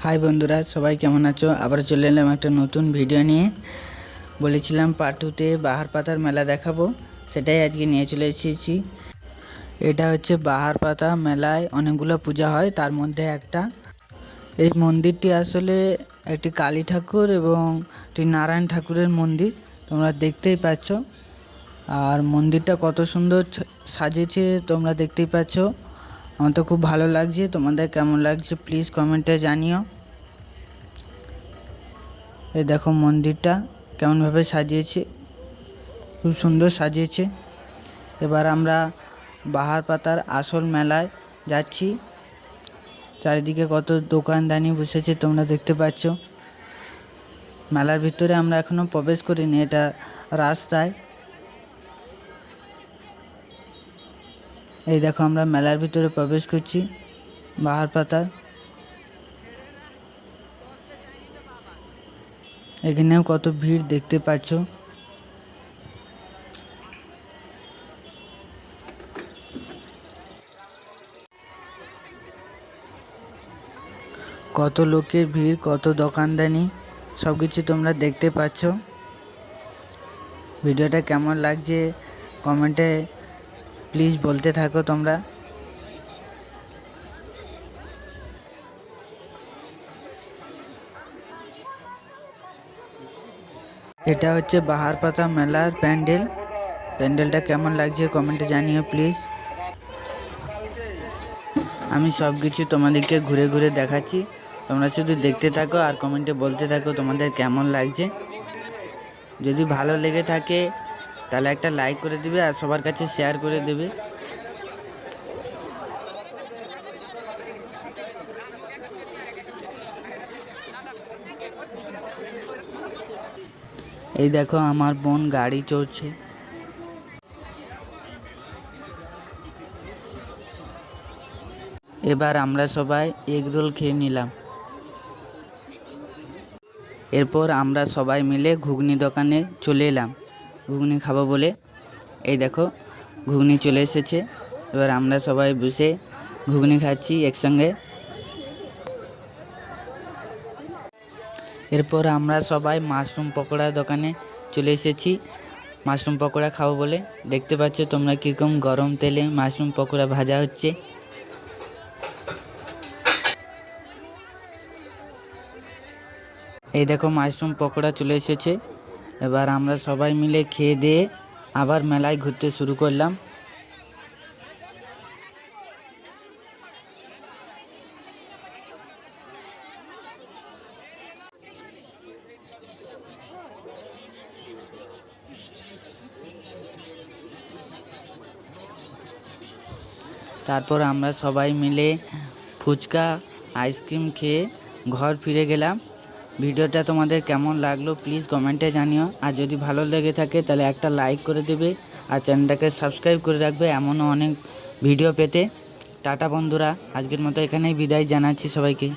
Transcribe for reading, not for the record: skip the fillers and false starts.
High বন্ধুরা, সবাই কেমন আছো? আবার চলে এলাম একটা নতুন ভিডিও নিয়ে। বলেছিলাম পার্ট 2তে বাহার পাতার মেলা দেখাবো, সেটাই আজকে নিয়ে চলে এসেছি। এটা হচ্ছে বাহার পাতা মেলায় অনেকগুলো পূজা হয়, তার মধ্যে একটা। এই মন্দিরটি আসলে একটি কালী ঠাকুর এবং একটি নারায়ণ ঠাকুরের মন্দির, তোমরা দেখতেই পাচ্ছ। আর মন্দিরটা কত সুন্দর সাজিয়েছে তোমরা দেখতেই পাচ্ছ। আমার তো খুব ভালো লাগছে, তোমাদের কেমন লাগছে প্লিজ কমেন্টে জানিও। এই দেখো মন্দিরটা কেমনভাবে সাজিয়েছে, খুব সুন্দর সাজিয়েছে। এবার আমরা বাহার পাতার আসল মেলায় যাচ্ছি। চারিদিকে কত দোকানদানি বসেছে তোমরা দেখতে পাচ্ছ। মেলার ভিতরে আমরা এখনো প্রবেশ করিনি, এটা রাস্তায়। এই দেখো আমরা মেলার ভিতরে প্রবেশ করছি বাহার পাতার। এখানেও কত ভিড় দেখতে পাচ্ছ। কত লোকের ভিড়, কত দোকানদানি, সব কিছু তোমরা দেখতে পাচ্ছ। ভিডিওটা কেমন লাগছে কমেন্টে প্লিজ বলতে থাকো তোমরা। এটা হচ্ছে বাহার পাতা মেলার প্যান্ডেলটা কেমন লাগছে কমেন্টে জানিও প্লিজ। আমি সব কিছু তোমাদেরকে ঘুরে ঘুরে দেখাচ্ছি, তোমরা শুধু দেখতে থাকো আর কমেন্টে বলতে থাকো তোমাদের কেমন লাগছে। যদি ভালো লেগে থাকে তাহলে একটা লাইক করে দিবে আর সবার কাছে শেয়ার করে দেবে। এই দেখো আমার বোন গাড়ি চড়ছে। এবার আমরা সবাই এগ রোল খেয়ে নিলাম। এরপর আমরা সবাই মিলে ঘুগনি দোকানে চলে এলাম ঘুগনি খাবো বলে। এই দেখো ঘুগনি চলে এসেছে, এবার আমরা সবাই বসে ঘুগনি খাচ্ছি একসঙ্গে। এরপর আমরা সবাই মাশরুম পকোড়া দোকানে চলে এসেছি মাশরুম পকোড়া খাবো বলে। দেখতে পাচ্ছ তোমরা কীরকম গরম তেলে মাশরুম পকোড়া ভাজা হচ্ছে। এই দেখো মাশরুম পকোড়া চলে এসেছে। এবার আমরা সবাই মিলে খেয়ে দিয়ে আবার মেলায় ঘুরতে শুরু করলাম। তারপর আমরা সবাই মিলে ফুচকা আইসক্রিম খেয়ে ঘর ফিরে গেলাম। ভিডিওটা তোমাদের কেমন লাগলো প্লিজ কমেন্টে জানিও। আর যদি ভালো লেগে থাকে তাহলে একটা লাইক করে দেবে আর চ্যানেলটাকে সাবস্ক্রাইব করে রাখবে এমনও অনেক ভিডিও পেতে। টাটা বন্ধুরা, আজকের মতো এখানেই বিদায় জানাচ্ছি সবাইকে।